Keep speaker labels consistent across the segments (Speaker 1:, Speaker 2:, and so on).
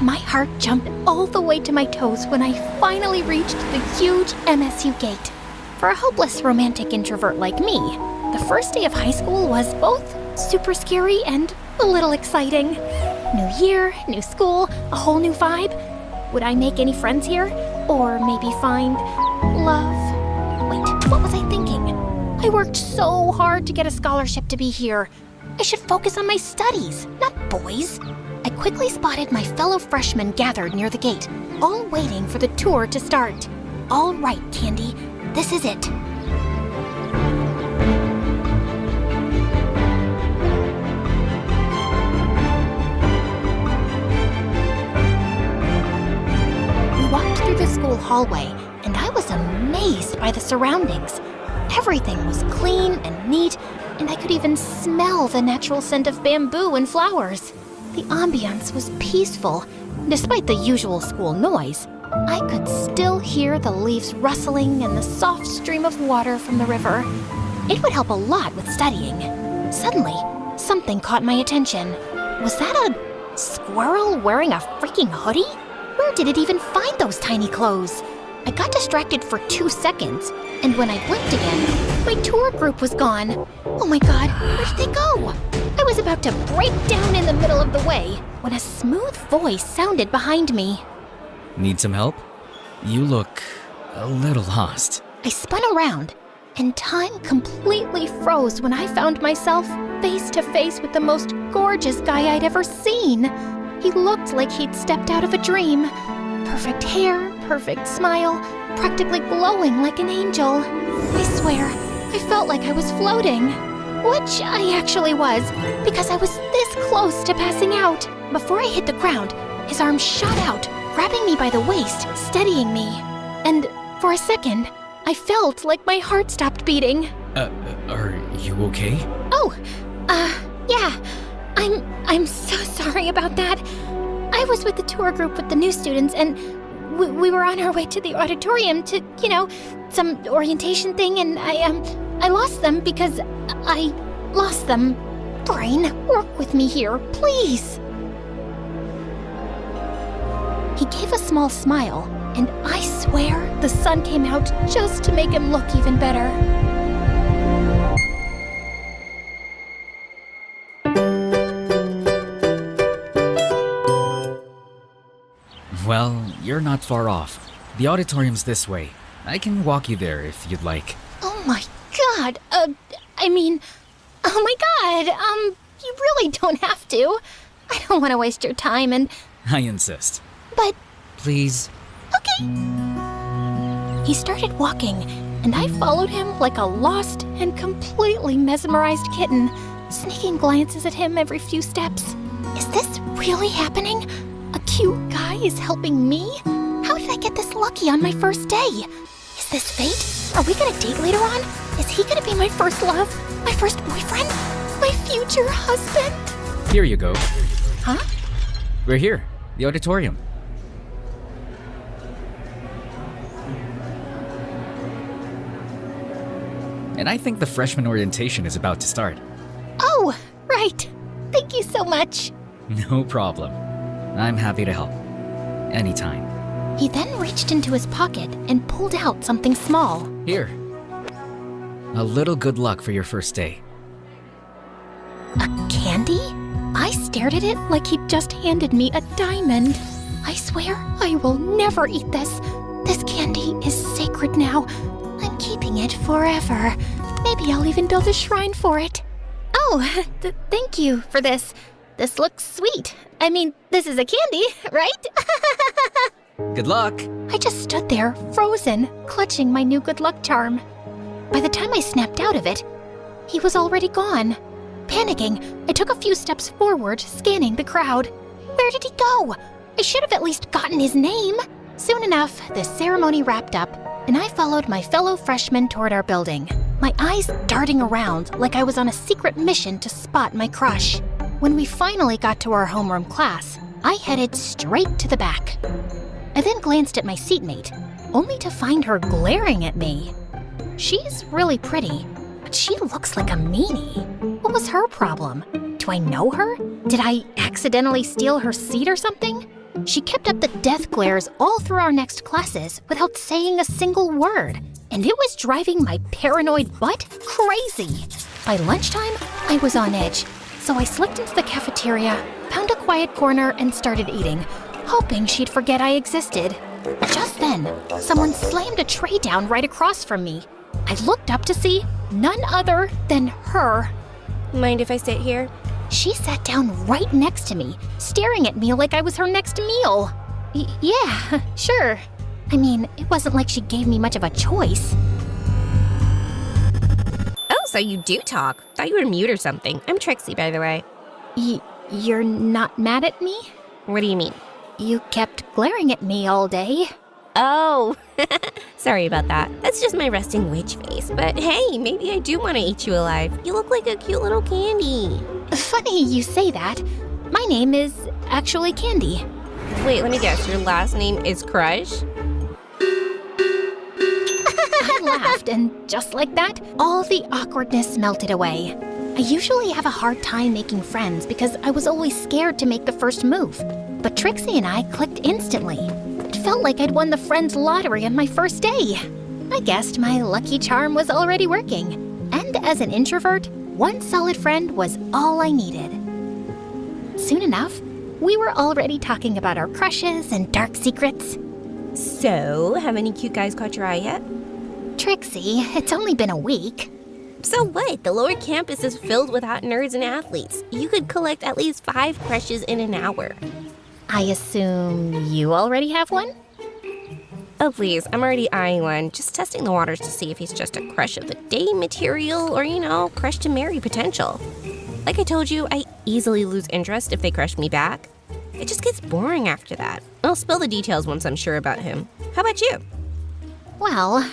Speaker 1: My heart jumped all the way to my toes when I finally reached the huge MSU gate. For a hopeless romantic introvert like me, the first day of high school was both super scary and a little exciting. New year, new school, a whole new vibe. Would I make any friends here? Or maybe find love? Wait, what was I thinking? I worked so hard to get a scholarship to be here. I should focus on my studies, not boys. I quickly spotted my fellow freshmen gathered near the gate, all waiting for the tour to start. All right, Candy, this is it. We walked through the school hallway, and I was amazed by the surroundings. Everything was clean and neat, and I could even smell the natural scent of bamboo and flowers. The ambiance was peaceful. Despite the usual school noise, I could still hear the leaves rustling and the soft stream of water from the river. It would help a lot with studying. Suddenly, something caught my attention. Was that a squirrel wearing a freaking hoodie? Where did it even find those tiny clothes? I got distracted for 2 seconds, and when I blinked again, my tour group was gone. Oh my God, where did they go? I was about to break down in the middle of the way when a smooth voice sounded behind me.
Speaker 2: Need some help? You look a little lost.
Speaker 1: I spun around, and time completely froze when I found myself face to face with the most gorgeous guy I'd ever seen. He looked like he'd stepped out of a dream. Perfect hair, perfect smile, practically glowing like an angel. I swear, I felt like I was floating. Which I actually was, because I was this close to passing out. Before I hit the ground, his arm shot out, grabbing me by the waist, steadying me. And for a second, I felt like my heart stopped beating.
Speaker 2: Are you okay?
Speaker 1: Oh, yeah. I'm so sorry about that. I was with the tour group with the new students, and we were on our way to the auditorium to, some orientation thing, and I lost them because I lost them. Brain, work with me here, please. He gave a small smile, and I swear the sun came out just to make him look even better.
Speaker 2: Well, you're not far off. The auditorium's this way. I can walk you there if you'd like.
Speaker 1: Oh my God, oh my God, you really don't have to. I don't want to waste your time and...
Speaker 2: I insist.
Speaker 1: But...
Speaker 2: Please.
Speaker 1: Okay. He started walking, and I followed him like a lost and completely mesmerized kitten, sneaking glances at him every few steps. Is this really happening? A cute guy is helping me? How did I get this lucky on my first day? Is this fate? Are we gonna date later on? Is he gonna be my first love? My first boyfriend? My future husband?
Speaker 2: Here you go.
Speaker 1: Huh?
Speaker 2: We're here. The auditorium. And I think the freshman orientation is about to start.
Speaker 1: Oh, right. Thank you so much.
Speaker 2: No problem. I'm happy to help. Anytime.
Speaker 1: He then reached into his pocket and pulled out something small.
Speaker 2: Here. A little good luck for your first day.
Speaker 1: A candy? I stared at it like he'd just handed me a diamond. I swear I will never eat this. This candy is sacred now. I'm keeping it forever. Maybe I'll even build a shrine for it. Oh, thank you for this. This looks sweet. I mean, this is a candy, right?
Speaker 2: Good luck!
Speaker 1: I just stood there, frozen, clutching my new good luck charm. By the time I snapped out of it, he was already gone. Panicking, I took a few steps forward, scanning the crowd. Where did he go? I should have at least gotten his name. Soon enough, the ceremony wrapped up, and I followed my fellow freshmen toward our building, my eyes darting around like I was on a secret mission to spot my crush. When we finally got to our homeroom class, I headed straight to the back. I then glanced at my seatmate, only to find her glaring at me. She's really pretty, but she looks like a meanie. What was her problem? Do I know her? Did I accidentally steal her seat or something? She kept up the death glares all through our next classes without saying a single word, and it was driving my paranoid butt crazy. By lunchtime, I was on edge, so I slipped into the cafeteria, found a quiet corner, and started eating, hoping she'd forget I existed. Just then, someone slammed a tray down right across from me. I looked up to see none other than her.
Speaker 3: Mind if I sit here?
Speaker 1: She sat down right next to me, staring at me like I was her next meal. Yeah, sure. I mean, it wasn't like she gave me much of a choice.
Speaker 3: Oh, so you do talk. Thought you were mute or something. I'm Trixie, by the way.
Speaker 1: You're not mad at me?
Speaker 3: What do you mean?
Speaker 1: You kept glaring at me all day.
Speaker 3: Oh, sorry about that. That's just my resting witch face. But hey, maybe I do want to eat you alive. You look like a cute little candy.
Speaker 1: Funny you say that. My name is actually Candy.
Speaker 3: Wait, let me guess. Your last name is Crush?
Speaker 1: I laughed, and just like that, all the awkwardness melted away. I usually have a hard time making friends because I was always scared to make the first move. But Trixie and I clicked instantly. It felt like I'd won the friends lottery on my first day. I guessed my lucky charm was already working. And as an introvert, one solid friend was all I needed. Soon enough, we were already talking about our crushes and dark secrets.
Speaker 3: So, have any cute guys caught your eye yet?
Speaker 1: Trixie, it's only been a week.
Speaker 3: So what? The lower campus is filled with hot nerds and athletes. You could collect at least 5 crushes in an hour.
Speaker 1: I assume you already have one?
Speaker 3: Oh please, I'm already eyeing one. Just testing the waters to see if he's just a crush of the day material or, crush to marry potential. Like I told you, I easily lose interest if they crush me back. It just gets boring after that. I'll spill the details once I'm sure about him. How about you?
Speaker 1: Well,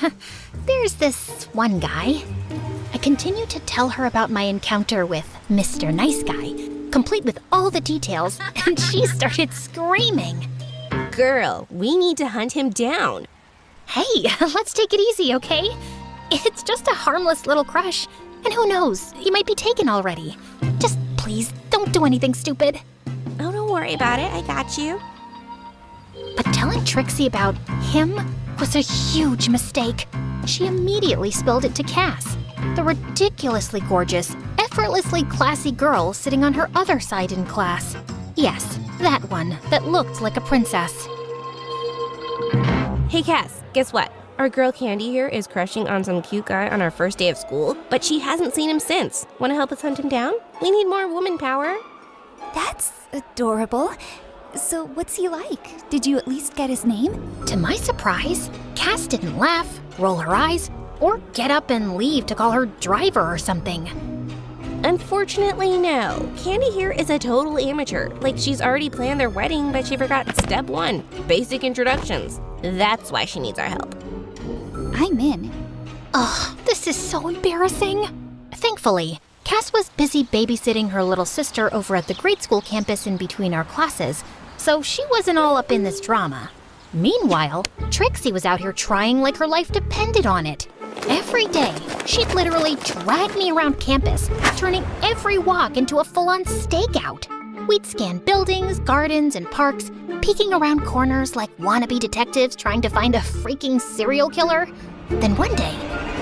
Speaker 1: there's this one guy. I continued to tell her about my encounter with Mr. Nice Guy, complete with all the details, and she started screaming.
Speaker 3: Girl, we need to hunt him down.
Speaker 1: Hey, let's take it easy, okay? It's just a harmless little crush, and who knows, he might be taken already. Just please, don't do anything stupid.
Speaker 3: Oh, don't worry about it. I got you.
Speaker 1: But telling Trixie about him was a huge mistake. She immediately spilled it to Cass, the ridiculously gorgeous, effortlessly classy girl sitting on her other side in class. Yes, that one that looked like a princess.
Speaker 3: Hey, Cass, guess what? Our girl Candy here is crushing on some cute guy on our first day of school, but she hasn't seen him since. Want to help us hunt him down? We need more woman power.
Speaker 4: That's adorable. So what's he like? Did you at least get his name?
Speaker 1: To my surprise, Cass didn't laugh, roll her eyes, or get up and leave to call her driver or something.
Speaker 3: Unfortunately, no. Candy here is a total amateur. Like, she's already planned their wedding, but she forgot step 1, basic introductions. That's why she needs our help.
Speaker 4: I'm in.
Speaker 1: Ugh, this is so embarrassing. Thankfully, Cass was busy babysitting her little sister over at the grade school campus in between our classes, so she wasn't all up in this drama. Meanwhile, Trixie was out here trying like her life depended on it. Every day, she'd literally drag me around campus, turning every walk into a full-on stakeout. We'd scan buildings, gardens, and parks, peeking around corners like wannabe detectives trying to find a freaking serial killer. Then one day,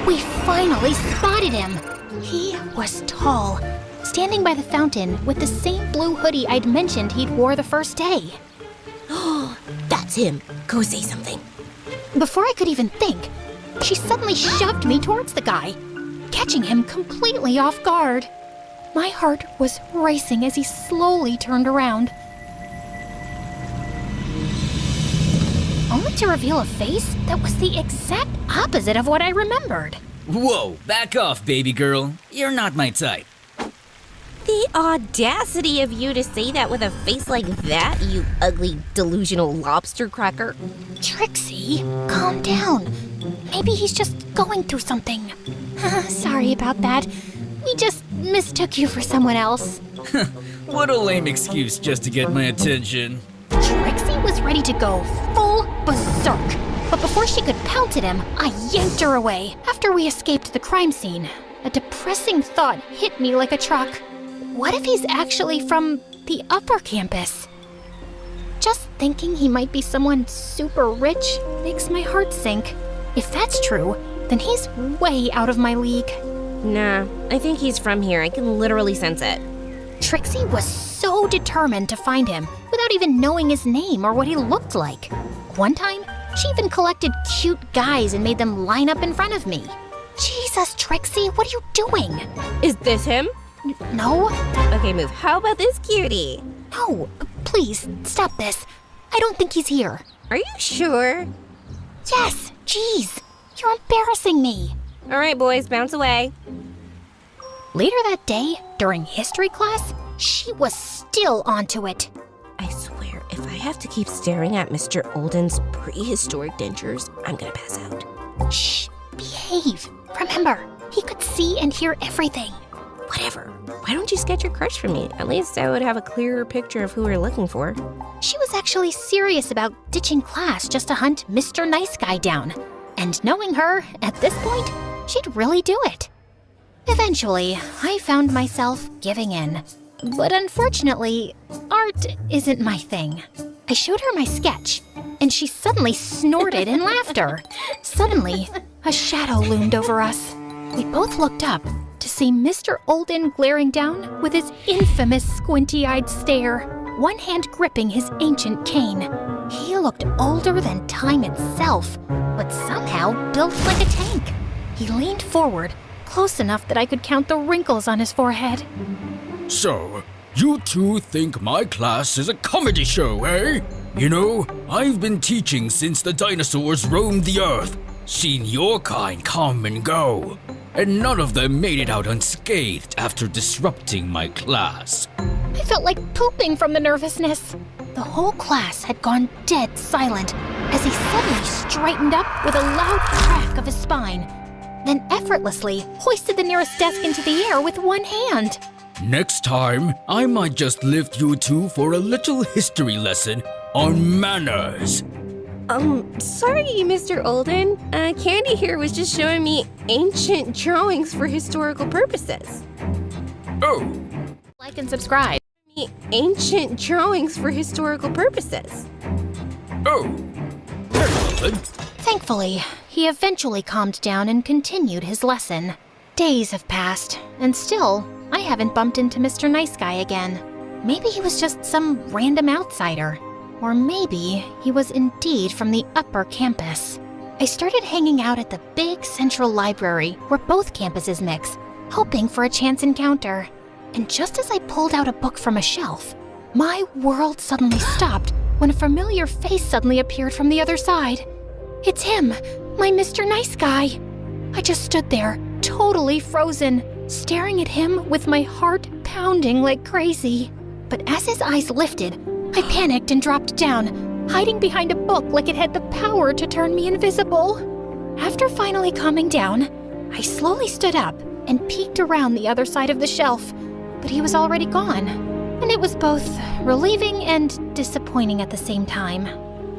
Speaker 1: we finally spotted him. He was tall, standing by the fountain with the same blue hoodie I'd mentioned he'd wore the first day.
Speaker 3: That's him. Go say something.
Speaker 1: Before I could even think, she suddenly shoved me towards the guy, catching him completely off guard. My heart was racing as he slowly turned around, only to reveal a face that was the exact opposite of what I remembered.
Speaker 2: Whoa, back off, baby girl. You're not my type.
Speaker 3: The audacity of you to say that with a face like that, you ugly, delusional lobster cracker.
Speaker 1: Trixie, calm down. Maybe he's just going through something. Sorry about that. We just mistook you for someone else.
Speaker 2: What a lame excuse just to get my attention.
Speaker 1: Trixie was ready to go full berserk. But before she could pounce at him, I yanked her away. After we escaped the crime scene, a depressing thought hit me like a truck. What if he's actually from the upper campus? Just thinking he might be someone super rich makes my heart sink. If that's true, then he's way out of my league.
Speaker 3: Nah, I think he's from here. I can literally sense it.
Speaker 1: Trixie was so determined to find him without even knowing his name or what he looked like. One time, she even collected cute guys and made them line up in front of me. Jesus, Trixie, what are you doing?
Speaker 3: Is this him?
Speaker 1: No,
Speaker 3: Okay, move. How about this cutie?
Speaker 1: no, please, stop this. I don't think he's here.
Speaker 3: Are you sure?
Speaker 1: Yes, jeez, you're embarrassing me.
Speaker 3: All right, boys, bounce away.
Speaker 1: Later that day, during history class, she was still onto it.
Speaker 3: I swear, if I have to keep staring at Mr. Olden's prehistoric dentures, I'm gonna pass out.
Speaker 1: Shh, behave. Remember, he could see and hear everything.
Speaker 3: Whatever. Why don't you sketch your crush for me? At least I would have a clearer picture of who we're looking for.
Speaker 1: She was actually serious about ditching class just to hunt Mr. Nice Guy down. And knowing her, at this point, she'd really do it. Eventually, I found myself giving in. But unfortunately, art isn't my thing. I showed her my sketch, and she suddenly snorted in laughter. Suddenly, a shadow loomed over us. We both looked up to see Mr. Olden glaring down with his infamous squinty-eyed stare, one hand gripping his ancient cane. He looked older than time itself, but somehow built like a tank. He leaned forward, close enough that I could count the wrinkles on his forehead.
Speaker 5: So, you two think my class is a comedy show, eh? You know, I've been teaching since the dinosaurs roamed the earth, seen your kind come and go, and none of them made it out unscathed after disrupting my class.
Speaker 1: I felt like pooping from the nervousness. The whole class had gone dead silent as he suddenly straightened up with a loud crack of his spine, then effortlessly hoisted the nearest desk into the air with one hand.
Speaker 5: Next time, I might just lift you two for a little history lesson on manners.
Speaker 3: Sorry, Mr. Olden. Candy here was just showing me ancient drawings for historical purposes.
Speaker 5: Oh,
Speaker 1: Like and subscribe.
Speaker 3: Ancient drawings for historical purposes.
Speaker 5: oh. Very well then.
Speaker 1: Thankfully, he eventually calmed down and continued his lesson. Days have passed, and still, I haven't bumped into Mr. Nice Guy again. Maybe he was just some random outsider. Or maybe he was indeed from the upper campus. I started hanging out at the big central library where both campuses mix, hoping for a chance encounter. And just as I pulled out a book from a shelf, my world suddenly stopped when a familiar face suddenly appeared from the other side. It's him, my Mr. Nice Guy. I just stood there, totally frozen, staring at him with my heart pounding like crazy. But as his eyes lifted, I panicked and dropped down, hiding behind a book like it had the power to turn me invisible. After finally calming down, I slowly stood up and peeked around the other side of the shelf, but he was already gone. And it was both relieving and disappointing at the same time.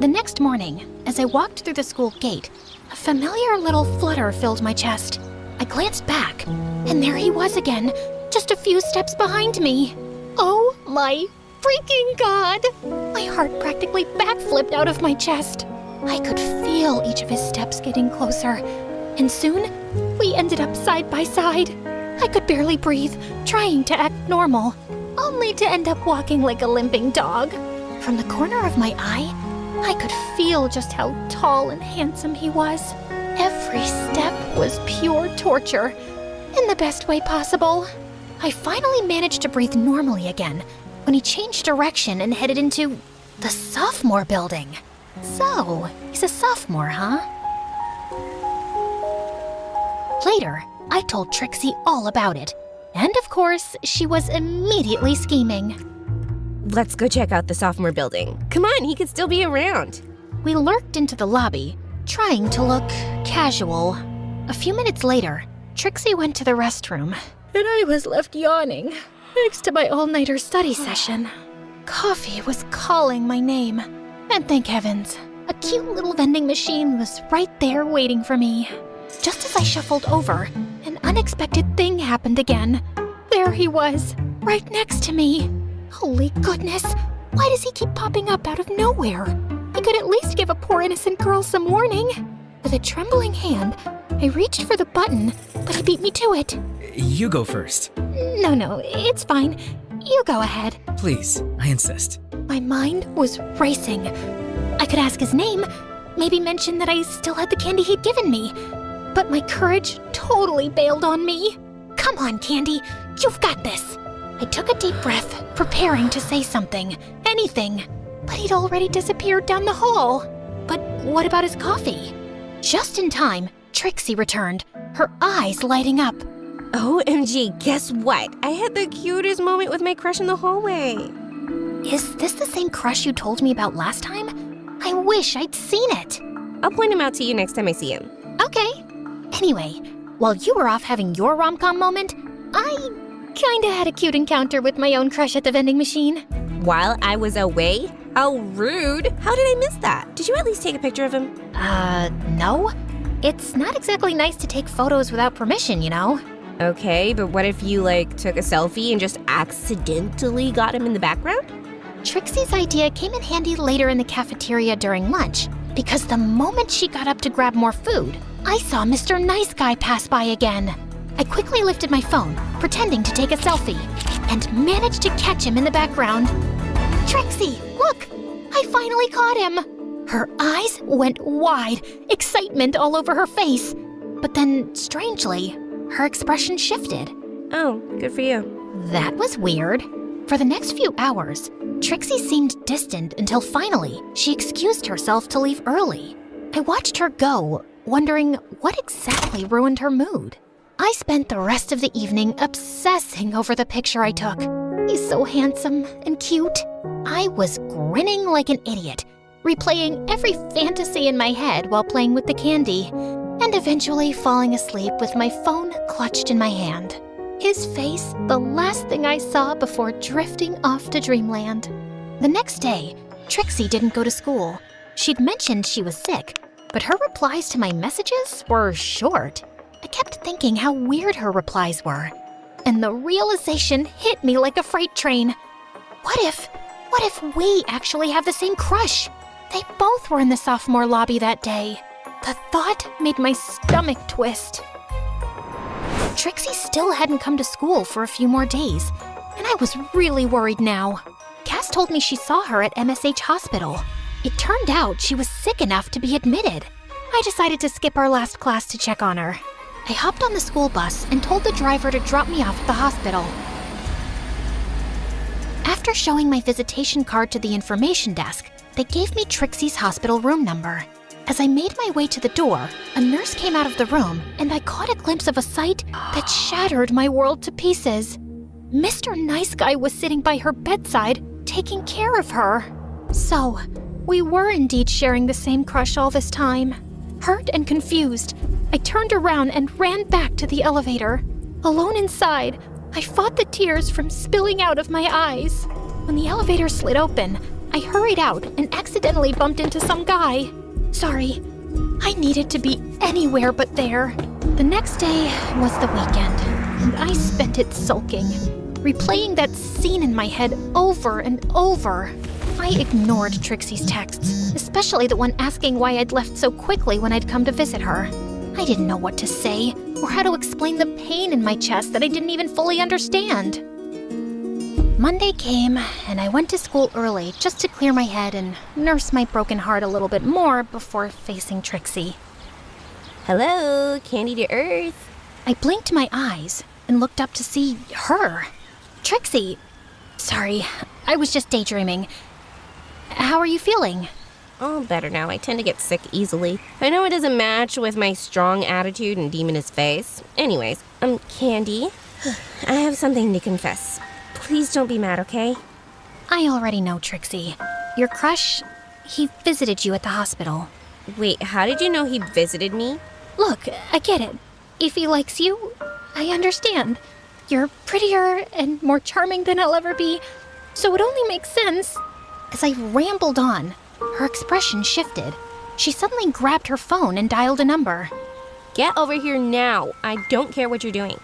Speaker 1: The next morning, as I walked through the school gate, a familiar little flutter filled my chest. I glanced back, and there he was again, just a few steps behind me. Oh my freaking God! My heart practically backflipped out of my chest. I could feel each of his steps getting closer, and soon we ended up side by side. I could barely breathe, trying to act normal, only to end up walking like a limping dog. From the corner of my eye, I could feel just how tall and handsome he was. Every step was pure torture, in the best way possible. I finally managed to breathe normally again when he changed direction and headed into the sophomore building. So, he's a sophomore, huh? Later, I told Trixie all about it. And of course, she was immediately scheming.
Speaker 3: Let's go check out the sophomore building. Come on, he could still be around.
Speaker 1: We lurked into the lobby, trying to look casual. A few minutes later, Trixie went to the restroom, and I was left yawning next to my all-nighter study session. Coffee was calling my name, and thank heavens, a cute little vending machine was right there waiting for me. Just as I shuffled over, an unexpected thing happened again. There he was, right next to me. Holy goodness, Why does he keep popping up out of nowhere? He could at least give a poor innocent girl some warning. With a trembling hand, I reached for the button, but he beat me to it.
Speaker 2: You go first.
Speaker 1: No, it's fine. You go ahead.
Speaker 2: Please, I insist.
Speaker 1: My mind was racing. I could ask his name, maybe mention that I still had the candy he'd given me. But my courage totally bailed on me. Come on, Candy, you've got this. I took a deep breath, preparing to say something, anything. But he'd already disappeared down the hall. But what about his coffee? Just in time, Trixie returned, her eyes lighting up.
Speaker 3: OMG, guess what? I had the cutest moment with my crush in the hallway.
Speaker 1: Is this the same crush you told me about last time? I wish I'd seen it.
Speaker 3: I'll point him out to you next time I see him.
Speaker 1: Okay. Anyway, while you were off having your rom-com moment, I kinda had a cute encounter with my own crush at the vending machine.
Speaker 3: While I was away? How rude. How did I miss that? Did you at least take a picture of him?
Speaker 1: No. It's not exactly nice to take photos without permission, you know?
Speaker 3: Okay, but what if you, took a selfie and just accidentally got him in the background?
Speaker 1: Trixie's idea came in handy later in the cafeteria during lunch, because the moment she got up to grab more food, I saw Mr. Nice Guy pass by again. I quickly lifted my phone, pretending to take a selfie, and managed to catch him in the background. Trixie, look! I finally caught him! Her eyes went wide, excitement all over her face. But then, strangely, her expression shifted.
Speaker 3: Oh, good for you.
Speaker 1: That was weird. For the next few hours, Trixie seemed distant until finally she excused herself to leave early. I watched her go, wondering what exactly ruined her mood. I spent the rest of the evening obsessing over the picture I took. He's so handsome and cute. I was grinning like an idiot, replaying every fantasy in my head while playing with the candy, and eventually falling asleep with my phone clutched in my hand. His face, the last thing I saw before drifting off to dreamland. The next day, Trixie didn't go to school. She'd mentioned she was sick, but her replies to my messages were short. I kept thinking how weird her replies were, and the realization hit me like a freight train. What if we actually have the same crush? They both were in the sophomore lobby that day. The thought made my stomach twist. Trixie still hadn't come to school for a few more days, and I was really worried now. Cass told me she saw her at MSH Hospital. It turned out she was sick enough to be admitted. I decided to skip our last class to check on her. I hopped on the school bus and told the driver to drop me off at the hospital. After showing my visitation card to the information desk, they gave me Trixie's hospital room number. As I made my way to the door, a nurse came out of the room, and I caught a glimpse of a sight that shattered my world to pieces. Mr. Nice Guy was sitting by her bedside, taking care of her. So, we were indeed sharing the same crush all this time. Hurt and confused, I turned around and ran back to the elevator. Alone inside, I fought the tears from spilling out of my eyes. When the elevator slid open, I hurried out and accidentally bumped into some guy. Sorry, I needed to be anywhere but there. The next day was the weekend, and I spent it sulking, replaying that scene in my head over and over. I ignored Trixie's texts, especially the one asking why I'd left so quickly when I'd come to visit her. I didn't know what to say, or how to explain the pain in my chest that I didn't even fully understand. Monday came, and I went to school early just to clear my head and nurse my broken heart a little bit more before facing Trixie.
Speaker 3: Hello, Candy to Earth.
Speaker 1: I blinked my eyes and looked up to see her. Trixie. Sorry, I was just daydreaming. How are you feeling?
Speaker 3: Oh, better now. I tend to get sick easily. I know it doesn't match with my strong attitude and demoness face. Anyways, Candy, I have something to confess. Please don't be mad, okay?
Speaker 1: I already know, Trixie. Your crush, he visited you at the hospital.
Speaker 3: Wait, how did you know he visited me?
Speaker 1: Look, I get it. If he likes you, I understand. You're prettier and more charming than I'll ever be, so it only makes sense. As I rambled on, her expression shifted. She suddenly grabbed her phone and dialed a number.
Speaker 3: Get over here now. I don't care what you're doing.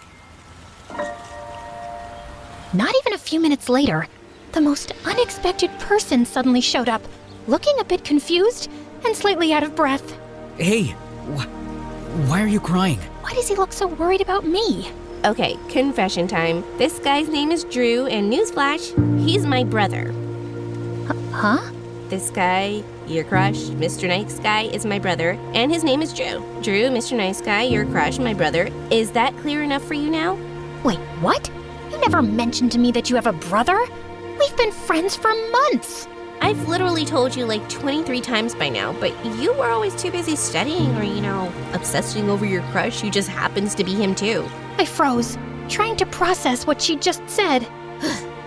Speaker 1: Not even a few minutes later, the most unexpected person suddenly showed up, looking a bit confused and slightly out of breath.
Speaker 2: Hey, why are you crying?
Speaker 1: Why does he look so worried about me?
Speaker 3: Okay, confession time. This guy's name is Drew, and newsflash, he's my brother.
Speaker 1: Huh?
Speaker 3: This guy, your crush, Mr. Nice Guy, is my brother, and his name is Drew. Drew, Mr. Nice Guy, your crush, my brother. Is that clear enough for you now?
Speaker 1: Wait, what? You never mentioned to me that you have a brother? We've been friends for months.
Speaker 3: I've literally told you like 23 times by now, but you were always too busy studying or, obsessing over your crush who just happens to be him too.
Speaker 1: I froze, trying to process what she just said.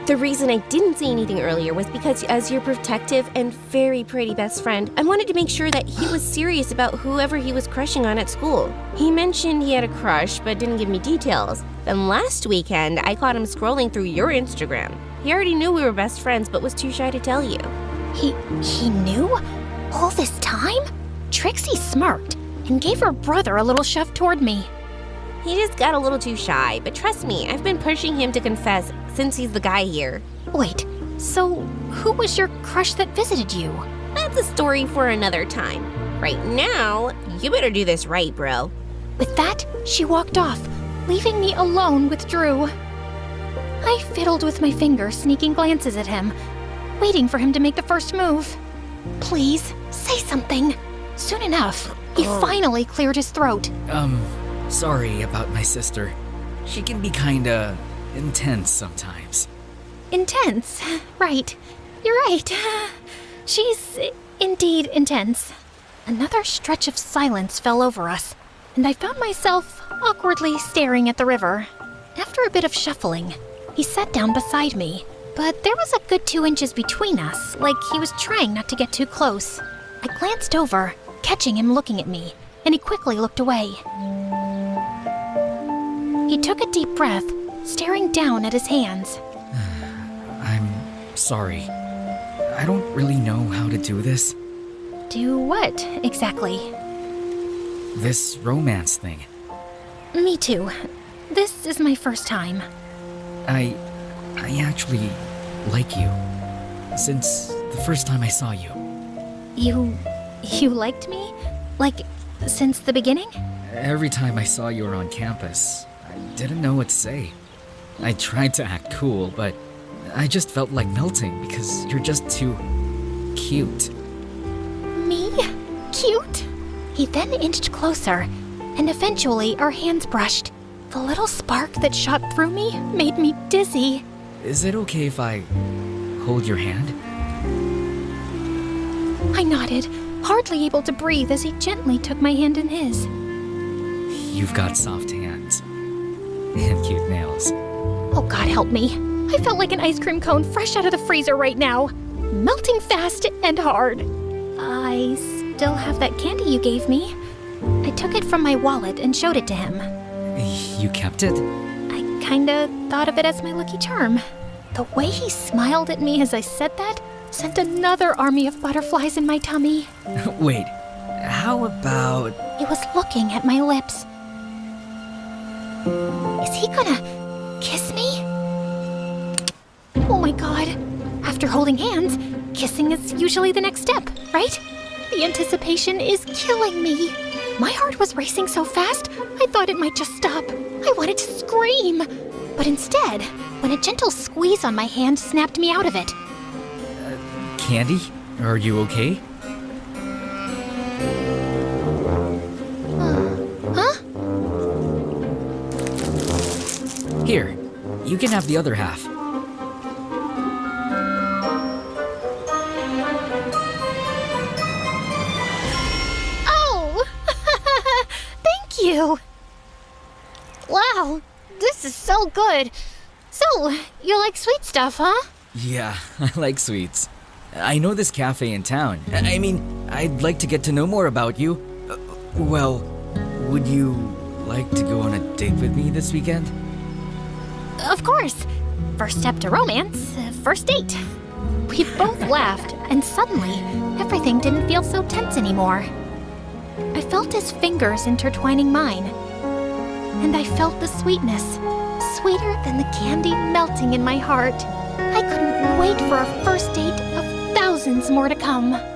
Speaker 3: The reason I didn't say anything earlier was because as your protective and very pretty best friend, I wanted to make sure that he was serious about whoever he was crushing on at school. He mentioned he had a crush, but didn't give me details. Then last weekend, I caught him scrolling through your Instagram. He already knew we were best friends, but was too shy to tell you.
Speaker 1: He knew? All this time? Trixie smirked and gave her brother a little shove toward me.
Speaker 3: He just got a little too shy, but trust me, I've been pushing him to confess since he's the guy here.
Speaker 1: Wait, so who was your crush that visited you?
Speaker 3: That's a story for another time. Right now, you better do this right, bro.
Speaker 1: With that, she walked off, leaving me alone with Drew. I fiddled with my fingers, sneaking glances at him, waiting for him to make the first move. Please, say something. Soon enough, he finally cleared his throat.
Speaker 2: Sorry about my sister. She can be kinda intense sometimes.
Speaker 1: Intense? Right. You're right. She's indeed intense. Another stretch of silence fell over us, and I found myself awkwardly staring at the river. After a bit of shuffling, he sat down beside me, but there was a good 2 inches between us, like he was trying not to get too close. I glanced over, catching him looking at me, and he quickly looked away. He took a deep breath, staring down at his hands.
Speaker 2: I'm sorry. I don't really know how to do this.
Speaker 1: Do what, exactly?
Speaker 2: This romance thing.
Speaker 1: Me too. This is my first time.
Speaker 2: I actually like you. Since the first time I saw you.
Speaker 1: You liked me? Like, since the beginning?
Speaker 2: Every time I saw you on campus, I didn't know what to say. I tried to act cool, but I just felt like melting because you're just too cute.
Speaker 1: Me? Cute? He then inched closer, and eventually our hands brushed. The little spark that shot through me made me dizzy.
Speaker 2: Is it okay if I hold your hand?
Speaker 1: I nodded, hardly able to breathe as he gently took my hand in his.
Speaker 2: You've got soft hands. And cute nails.
Speaker 1: Oh, God help me. I felt like an ice cream cone fresh out of the freezer right now, melting fast and hard. I still have that candy you gave me. I took it from my wallet and showed it to him.
Speaker 2: You kept it?
Speaker 1: I kinda thought of it as my lucky charm. The way he smiled at me as I said that sent another army of butterflies in my tummy.
Speaker 2: Wait, how about...
Speaker 1: He was looking at my lips. Is he gonna kiss me? Oh my God. After holding hands, kissing is usually the next step, right? The anticipation is killing me. My heart was racing so fast, I thought it might just stop. I wanted to scream. But instead, when a gentle squeeze on my hand snapped me out of it.
Speaker 2: Candy? Are you okay?
Speaker 1: Huh?
Speaker 2: Here, you can have the other half.
Speaker 1: Oh! Thank you! Wow, this is so good. So, you like sweet stuff, huh?
Speaker 2: Yeah, I like sweets. I know this cafe in town. I mean, I'd like to get to know more about you. Well, would you like to go on a date with me this weekend?
Speaker 1: Of course. First step to romance, first date. We both laughed, and suddenly, everything didn't feel so tense anymore. I felt his fingers intertwining mine, and I felt the sweetness, sweeter than the candy melting in my heart. I couldn't wait for a first date of thousands more to come.